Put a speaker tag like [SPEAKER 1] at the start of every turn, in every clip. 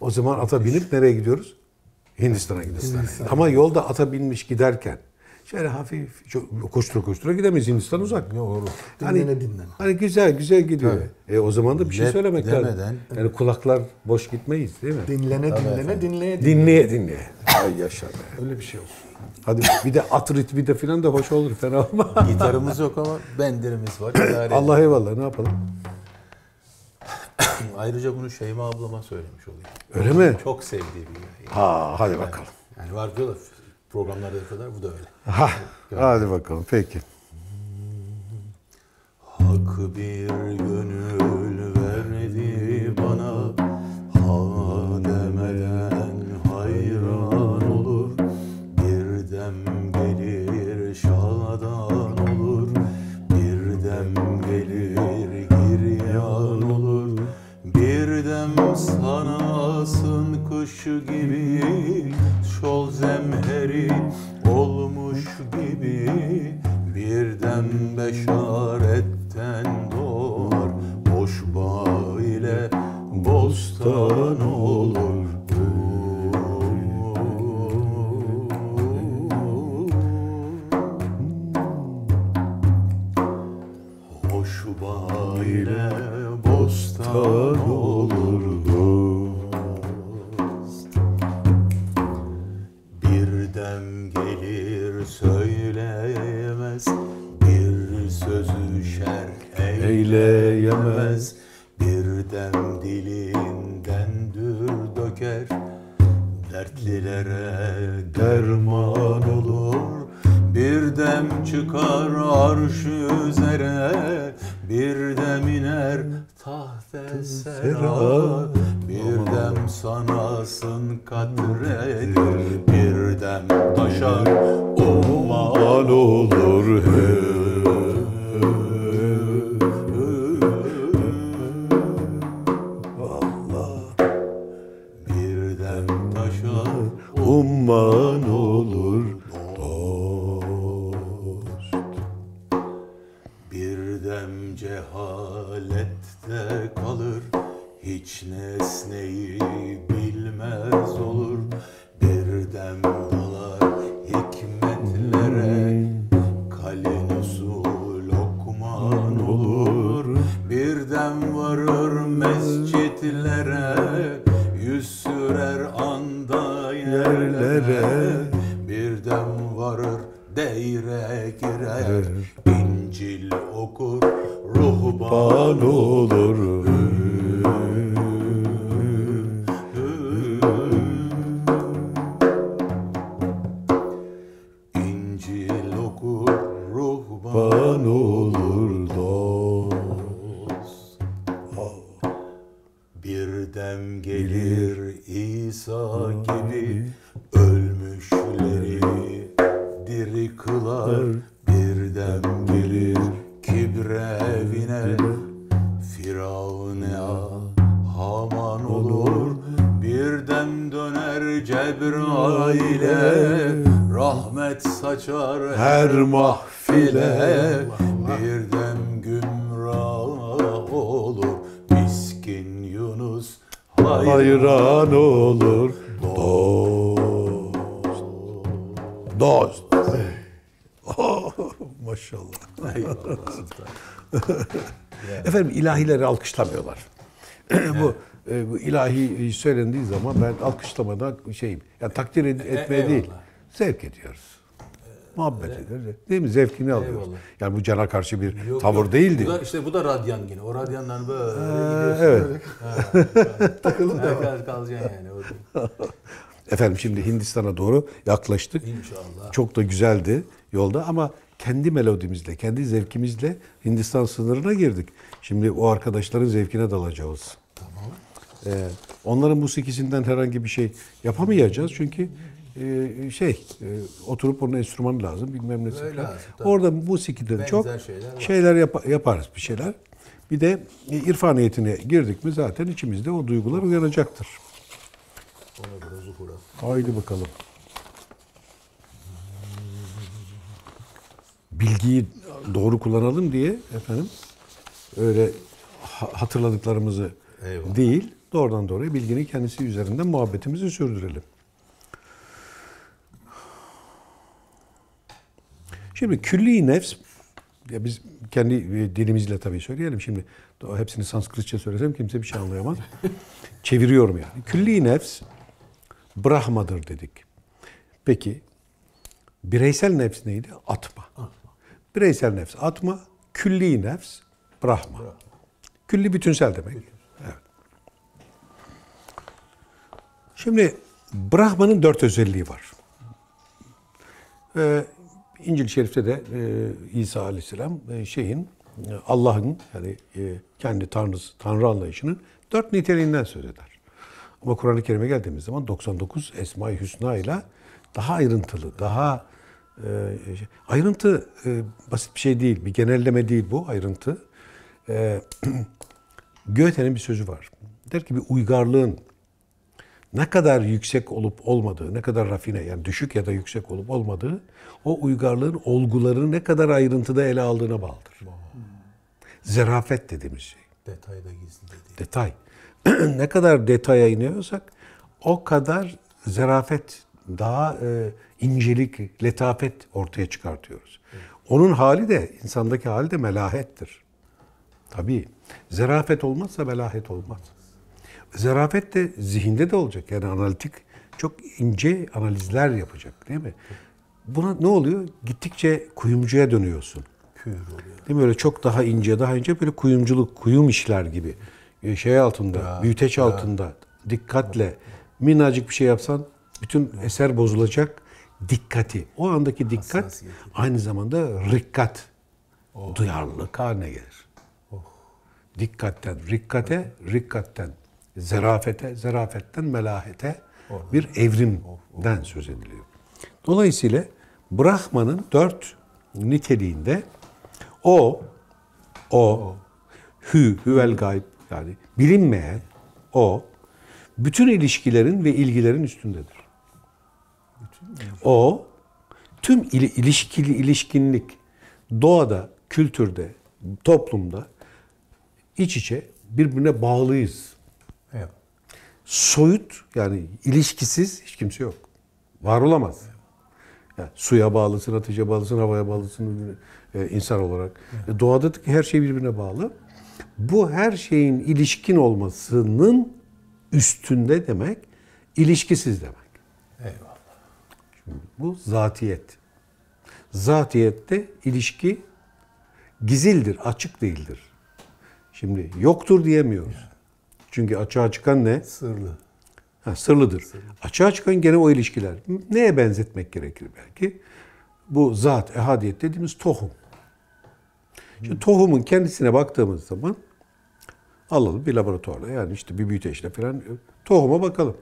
[SPEAKER 1] O zaman ata binip nereye gidiyoruz? Hindistan'a gidiyoruz. Ama yolda ata binmiş giderken şöyle hafif koştura koştura gidemeyiz. Hindistan uzak.
[SPEAKER 2] Doğru.
[SPEAKER 1] Dinlene. Hani güzel gidiyor. O zaman da bir şey söylemek lazım. Yani kulaklar boş gitmeyiz değil mi? Dinleye. Ay yaşa be.
[SPEAKER 2] Öyle bir şey olsun.
[SPEAKER 1] Hadi bir de at ritmi de falan da hoş olur, fena olmaz.
[SPEAKER 2] Gitarımız yok ama bendirimiz var.
[SPEAKER 1] Allah eyvallah, ne yapalım?
[SPEAKER 2] Ayrıca bunu Şeyma ablama söylemiş olayım.
[SPEAKER 1] Öyle mi?
[SPEAKER 2] Çok sevdiği bir
[SPEAKER 1] Hadi bakalım.
[SPEAKER 2] Yani var diyorlar programlarda kadar, bu da öyle.
[SPEAKER 1] Hadi bakalım, peki.
[SPEAKER 2] Hak bir gönül verdi bana, ha demeden hayran olur. Bir dem gelir şadan olur, bir dem gelir giryan olur. Bir dem sanasın kış gibi, şol zemheri olmuş gibi. Bir dem beşaretten doğar, boş bağ ile bostan olur. Hoş bağ ile bostan olur. Bir dem gelir söyleyemez, bir sözü şerh eyleyemez. Bir dem dilinden dür döker, dertlilere derman olur. Bir dem çıkar arş üzere, bir dem iner taht-ı sera. Bir dem sanasın kadredir, bir dem taşar umman olur. Bir dem taşar
[SPEAKER 1] Umman olur.
[SPEAKER 2] Bir dem cehalette kalır, hiç nesneyi bilmez olur. Bir dem dalar hikmetlere, kalinusu lokman olur. Bir dem varır mescitlere, yüz sürer anda yerlere. Bir dem varır deyre girer, İncil okur ruhban olur. İncil okur ruhban olur dost. Bir dem gelir İsa gibi, ölmüşleri diri kılar. Bir dem gelir kibrevine, Firavun'a Haman olur. Bir dem döner Cebrail'e, rahmet saçar her mahfile. Bir dem gümrah olur, miskin Yunus hayran olur.
[SPEAKER 1] Dost. Maşallah. Efendim, ilahileri alkışlamıyorlar. Bu ilahi söylendiği zaman ben alkışlamada yani takdir etmeye değil, zevk ediyoruz. Muhabbet ediyoruz. Değil mi? Zevkini alıyoruz.
[SPEAKER 2] Eyvallah.
[SPEAKER 1] Yani bu cana karşı bir tavır değildi.
[SPEAKER 2] Bu da radyan yine. O radyandan böyle
[SPEAKER 1] evet.
[SPEAKER 2] Takılıp da kalacaksın yani.
[SPEAKER 1] Efendim, şimdi Hindistan'a doğru yaklaştık.
[SPEAKER 2] İnşallah.
[SPEAKER 1] Çok da güzeldi yolda ama kendi melodimizle, kendi zevkimizle Hindistan sınırına girdik. Şimdi o arkadaşların zevkine dalacağız.
[SPEAKER 2] Tamam.
[SPEAKER 1] Onların musikisinden herhangi bir şey yapamayacağız çünkü oturup onun enstrümanı lazım, bilmem ne. Orada musikiden çok şeyler yaparız, bir şeyler. Bir de irfaniyetine girdik mi zaten içimizde o duygular uyanacaktır. Haydi bakalım. Bilgiyi doğru kullanalım diye efendim, öyle hatırladıklarımızı değil, doğrudan doğruya bilginin kendisi üzerinden muhabbetimizi sürdürelim. Şimdi külli nefs, ya biz kendi dilimizle tabii söyleyelim. Şimdi hepsini Sanskritçe söylesem kimse bir şey anlayamaz. Çeviriyorum yani. Külli nefs Brahma'dır dedik. Peki bireysel nefs neydi? Atma. Bireysel nefs atma, külli nefs Brahma. Külli bütünsel demek. Evet. Şimdi Brahma'nın 4 özelliği var. İncil-i Şerif'te de İsa Aleyhisselam Allah'ın yani kendi Tanrı anlayışının 4 niteliğinden söz eder. Ama Kur'an-ı Kerim'e geldiğimiz zaman 99 Esma-i Hüsna ile daha ayrıntılı, daha ayrıntı basit bir şey değil, bir genelleme değil bu ayrıntı. Goethe'nin bir sözü var. Der ki bir uygarlığın ne kadar yüksek olup olmadığı, ne kadar rafine yani düşük ya da yüksek olup olmadığı o uygarlığın olgularını ne kadar ayrıntıda ele aldığına bağlıdır. Zerafet dediğimiz şey.
[SPEAKER 2] Detayda gizli dediği.
[SPEAKER 1] Detay. Ne kadar detaya iniyorsak o kadar zerafet, daha incelik, letafet ortaya çıkartıyoruz. Evet. Onun hali de, insandaki hali de melahettir. Tabii. Zerafet olmazsa melahet olmaz. Zarafet de zihinde de olacak. Yani analitik, çok ince analizler yapacak değil mi? Buna ne oluyor? Gittikçe kuyumcuya dönüyorsun.
[SPEAKER 2] Kür oluyor.
[SPEAKER 1] Değil mi? Öyle çok daha ince böyle kuyumculuk, kuyum işler gibi. Şey altında, büyüteç altında, dikkatle, minnacık bir şey yapsan bütün eser bozulacak. Dikkati, o andaki dikkat aynı zamanda rikkat, duyarlılık haline gelir. Dikkatten rikkate, rikkatten zerafete, zerafetten melahete bir evrimden söz ediliyor. Dolayısıyla Brahma'nın 4 niteliğinde hüvel gayb yani bilinmeyen bütün ilişkilerin ve ilgilerin üstündedir. Tüm ilişkinlik doğada, kültürde, toplumda iç içe birbirine bağlıyız.
[SPEAKER 2] Evet.
[SPEAKER 1] Soyut yani ilişkisiz hiç kimse yok. Var olamaz. Yani suya bağlısın, ateşe bağlısın, havaya bağlısın insan olarak. Evet. Doğadaki her şey birbirine bağlı. Bu her şeyin ilişkin olmasının üstünde demek, ilişkisiz demek.
[SPEAKER 2] Eyvallah.
[SPEAKER 1] Şimdi bu zatiyet. Zatiyette ilişki gizildir, açık değildir. Şimdi yoktur diyemiyoruz. Çünkü açığa çıkan ne?
[SPEAKER 2] Sırlı.
[SPEAKER 1] Sırlıdır. Açığa çıkan gene o ilişkiler. Neye benzetmek gerekir belki? Bu zat, ehadiyet dediğimiz tohum. Şimdi tohumun kendisine baktığımız zaman alalım bir laboratuvarda yani işte bir büyüteçle falan tohuma bakalım.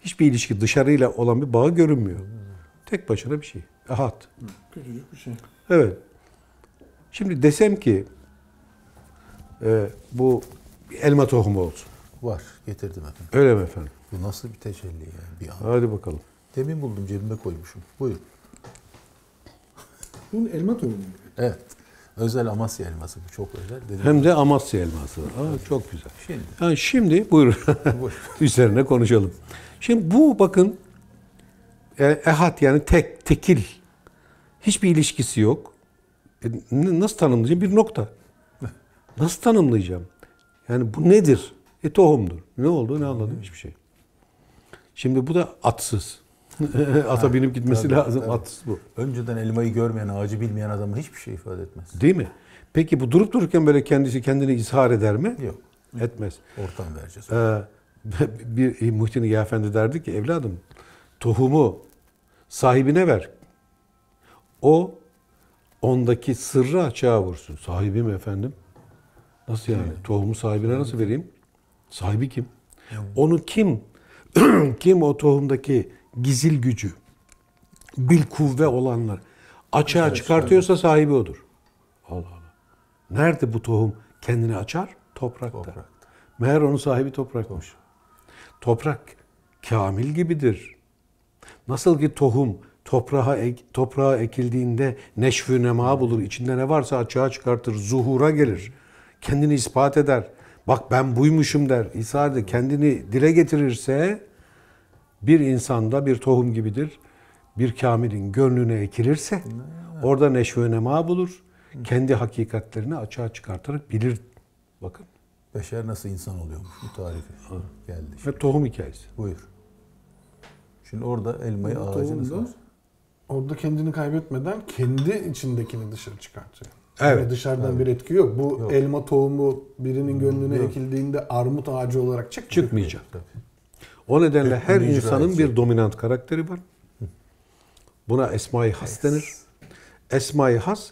[SPEAKER 1] Hiçbir ilişki dışarıyla olan bir bağı görünmüyor. Tek başına bir şey. Ehad.
[SPEAKER 3] Küçücük bir şey.
[SPEAKER 1] Evet. Şimdi desem ki bu elma tohumu olsun.
[SPEAKER 2] Var. Getirdim efendim.
[SPEAKER 1] Öyle mi efendim?
[SPEAKER 2] Bu nasıl bir tecelli yani bir an.
[SPEAKER 1] Hadi bakalım.
[SPEAKER 2] Demin buldum cebime koymuşum. Buyurun.
[SPEAKER 3] Bunun elma tohumu.
[SPEAKER 2] Evet. Özel Amasya elması bu. Çok özel. Dedim
[SPEAKER 1] Hem de Amasya elması. Çok güzel.
[SPEAKER 2] Şimdi.
[SPEAKER 1] Şimdi buyurun. Üzerine konuşalım. Şimdi bu bakın ehad yani tekil. Hiçbir ilişkisi yok. Nasıl tanımlayacağım? Bir nokta. Nasıl tanımlayacağım? Yani bu nedir? Tohumdur. Ne oldu? Ne anladım? Hiçbir şey. Şimdi bu da atsız. Ata binip gitmesi lazım. Tabii. Atsız bu.
[SPEAKER 2] Önceden elmayı görmeyen, ağacı bilmeyen adamın hiçbir şey ifade etmez.
[SPEAKER 1] Değil mi? Peki bu durup dururken böyle kendini izhar eder mi?
[SPEAKER 2] Yok.
[SPEAKER 1] Etmez.
[SPEAKER 2] Ortam vereceğiz.
[SPEAKER 1] Bir Muhittin İya Efendi derdi ki evladım tohumu sahibine ver. O ondaki sırrı açığa vursun. Sahibi mi efendim? Nasıl yani? Tohumu sahibine nasıl vereyim? Sahibi kim? Onu kim o tohumdaki gizil gücü, bil kuvve olanlar açığa çıkartıyorsa sahibi odur. Allah Allah. Nerede bu tohum kendini açar? Toprakta. Meğer onun sahibi toprakmış. Toprak kamil gibidir. Nasıl ki tohum toprağa ekildiğinde neşvü nema bulur. İçinde ne varsa açığa çıkartır, zuhura gelir. Kendini ispat eder. Bak ben buymuşum der. İsa de kendini dile getirirse bir insanda bir tohum gibidir. Bir kamilin gönlüne ekilirse orada neşve ve nema bulur. Kendi hakikatlerini açığa çıkartarak bilir. Bakın.
[SPEAKER 2] Beşer nasıl insan oluyormuş bu tarifi geldi.
[SPEAKER 1] Ve tohum hikayesi.
[SPEAKER 2] Buyur. Şimdi orada elmayı
[SPEAKER 3] Ama
[SPEAKER 2] ağacını
[SPEAKER 3] tohum da
[SPEAKER 2] sar.
[SPEAKER 3] orada kendini kaybetmeden kendi içindekini dışarı çıkartıyor.
[SPEAKER 1] Evet.
[SPEAKER 3] Yani dışarıdan bir etki yok. Bu
[SPEAKER 2] Yok.
[SPEAKER 3] elma tohumu birinin gönlüne ekildiğinde armut ağacı olarak
[SPEAKER 1] Çıkmayacak. O nedenle her
[SPEAKER 2] icra
[SPEAKER 1] insanın
[SPEAKER 2] edecek.
[SPEAKER 1] bir dominant karakteri var. Buna esma-i has denir. Esma-i has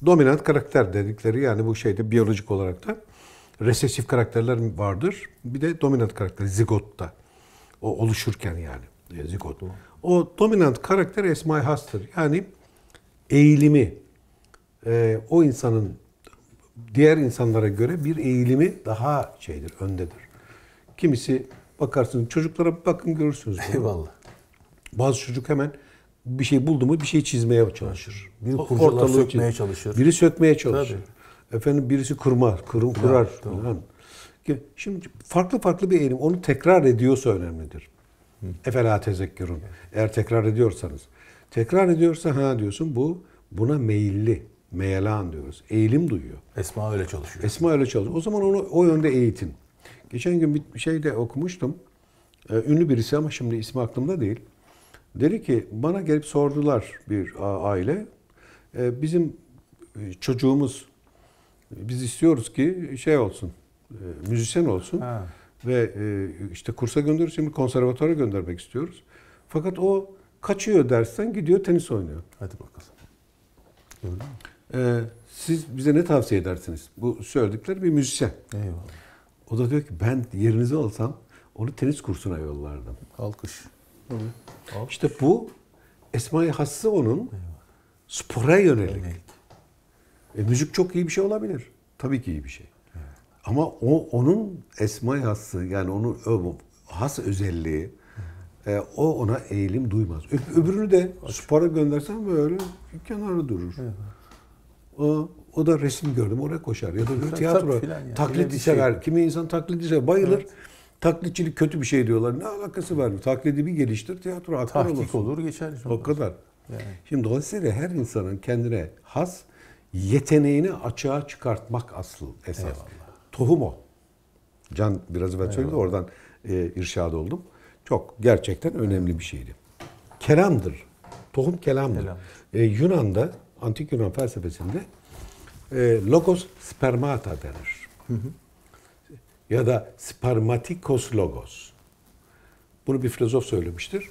[SPEAKER 1] dominant karakter dedikleri, yani bu şeyde biyolojik olarak da resesif karakterler vardır. Bir de dominant karakter zigotta. O oluşurken yani zigot. O dominant karakter esma-i hastır. Yani eğilimi o insanın diğer insanlara göre bir eğilimi daha şeydir, öndedir. Kimisi bakarsınız çocuklara bir bakın görürsünüz bunu.
[SPEAKER 2] Eyvallah.
[SPEAKER 1] Bazı çocuk hemen bir şey buldu mu bir şey çizmeye çalışır.
[SPEAKER 2] Biri
[SPEAKER 1] O-
[SPEAKER 2] kurcalar,
[SPEAKER 1] ortalığı
[SPEAKER 2] sökmeye
[SPEAKER 1] çiz-
[SPEAKER 2] çalışır.
[SPEAKER 1] Biri sökmeye çalışır. Efendim birisi kurar falan. Şimdi farklı bir eğilim. Onu tekrar ediyorsa önemlidir. Efela tezekkürün. Eğer tekrar ediyorsanız. Tekrar ediyorsa ha diyorsun buna meyilli. Meyelan diyoruz. Eğilim duyuyor.
[SPEAKER 2] Esma öyle çalışıyor.
[SPEAKER 1] Esma öyle çalışıyor. O zaman onu o yönde eğitin. Geçen gün bir şeyde okumuştum. Ünlü birisi ama şimdi ismi aklımda değil. Dedi ki bana gelip sordular bir aile. Bizim çocuğumuz biz istiyoruz ki şey olsun. Müzisyen olsun.
[SPEAKER 2] Ha.
[SPEAKER 1] Ve işte kursa gönderiyoruz. Şimdi konservatuvara göndermek istiyoruz. Fakat o kaçıyor dersten gidiyor tenis oynuyor.
[SPEAKER 2] Hadi bakalım. Gördün mü?
[SPEAKER 1] Siz bize ne tavsiye edersiniz? Bu söyledikleri bir müzisyen.
[SPEAKER 2] Eyvallah.
[SPEAKER 1] O da diyor ki ben yerinizde olsam onu tenis kursuna yollardım.
[SPEAKER 2] Alkış.
[SPEAKER 1] İşte bu esma-i hassa onun spora yönelik. Müzik çok iyi bir şey olabilir. Tabii ki iyi bir şey. Ama onun esma-i hassa, yani onun has özelliği o ona eğilim duymaz. Öbürünü de spora göndersen böyle kenarda durur. O da resim gördüm oraya koşar. Ya da tiyatro,
[SPEAKER 2] yani.
[SPEAKER 1] taklidi
[SPEAKER 2] Bir şey.
[SPEAKER 1] sever. Kimi insan taklidi sever. Bayılır. Taklitçilik kötü bir şey diyorlar. Ne alakası var? Taklidi bir geliştir, tiyatro aktar olur.
[SPEAKER 2] Tahkik olur geçer.
[SPEAKER 1] O kadar.
[SPEAKER 2] Yani.
[SPEAKER 1] Şimdi dolayısıyla her insanın kendine has yeteneğini açığa çıkartmak asıl esas.
[SPEAKER 2] Eyvallah.
[SPEAKER 1] Tohum o. Can biraz evvel söyledi, oradan irşad oldum. Çok gerçekten önemli bir şeydi. Kelamdır. Tohum kelamdır.
[SPEAKER 2] Kelam.
[SPEAKER 1] Yunan'da, antik Yunan felsefesinde logos spermata denir. Ya da spermatikos logos. Bunu bir filozof söylemiştir.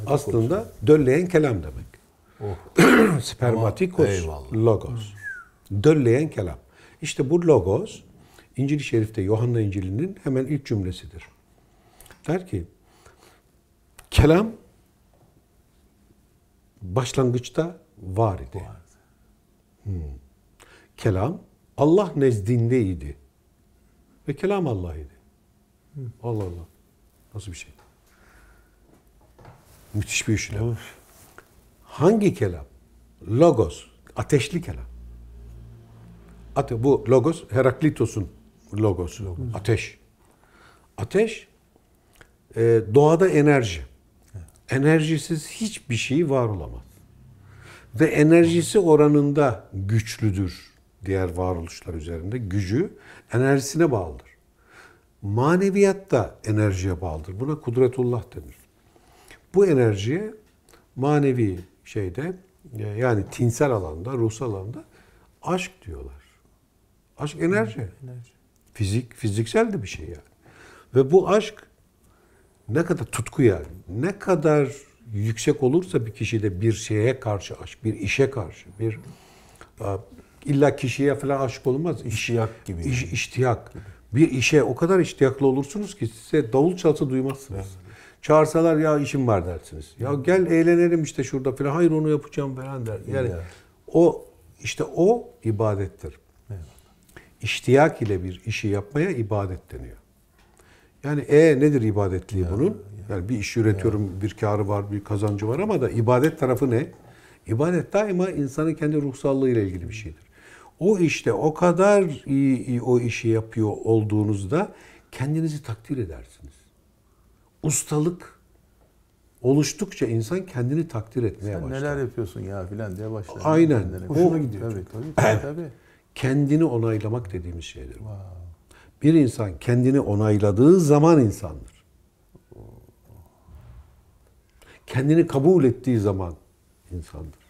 [SPEAKER 1] Aslında dölleyen kelam demek.
[SPEAKER 2] Oh.
[SPEAKER 1] Spermatikos
[SPEAKER 2] Eyvallah.
[SPEAKER 1] logos. Dölleyen kelam. İşte bu logos İncil-i Şerif'te Yuhanna İncil'inin hemen ilk cümlesidir. Der ki kelam başlangıçta var idi. Kelam Allah nezdindeydi. Ve kelam Allah idi. Allah Allah. Nasıl bir şey? Müthiş bir işlem. Hangi kelam? Logos. Ateşli kelam. Bu logos Heraklitos'un logosu. Ateş. Ateş doğada enerji. Enerjisiz hiçbir şey var olamaz. Ve enerjisi oranında güçlüdür diğer varoluşlar üzerinde. Gücü enerjisine bağlıdır. Maneviyat da enerjiye bağlıdır. Buna kudretullah denir. Bu enerjiye manevi şeyde yani tinsel alanda, ruhsal alanda aşk diyorlar. Aşk enerji. Fiziksel de bir şey yani. Ve bu aşk ne kadar tutku yani, ne kadar yüksek olursa bir kişide bir şeye karşı aşk, bir işe karşı, bir illa kişiye falan aşık olmaz.
[SPEAKER 2] İştiyak gibi.
[SPEAKER 1] İştiyak. Bir işe o kadar iştiyaklı olursunuz ki size davul çalsa duymazsınız. Çağırsalar ya işim var dersiniz. Ya gel eğlenelim işte şurada falan. Hayır onu yapacağım falan der. Yani o ibadettir. İştiyak ile bir işi yapmaya ibadet deniyor. Yani nedir ibadetliği bunun? Yani bir iş üretiyorum, bir kârı var, bir kazancı var ama da ibadet tarafı ne? İbadet daima insanın kendi ruhsallığı ile ilgili bir şeydir. O işte o kadar iyi o işi yapıyor olduğunuzda kendinizi takdir edersiniz. Ustalık oluştukça insan kendini takdir etmeye
[SPEAKER 2] Sen
[SPEAKER 1] başlar.
[SPEAKER 2] neler yapıyorsun ya filan diye başlar.
[SPEAKER 1] Aynen.
[SPEAKER 3] Hoşuna gidiyor.
[SPEAKER 2] Tabii.
[SPEAKER 1] Kendini onaylamak dediğimiz şeydir. Bir insan kendini onayladığı zaman insandır. Kendini kabul ettiği zaman insandır.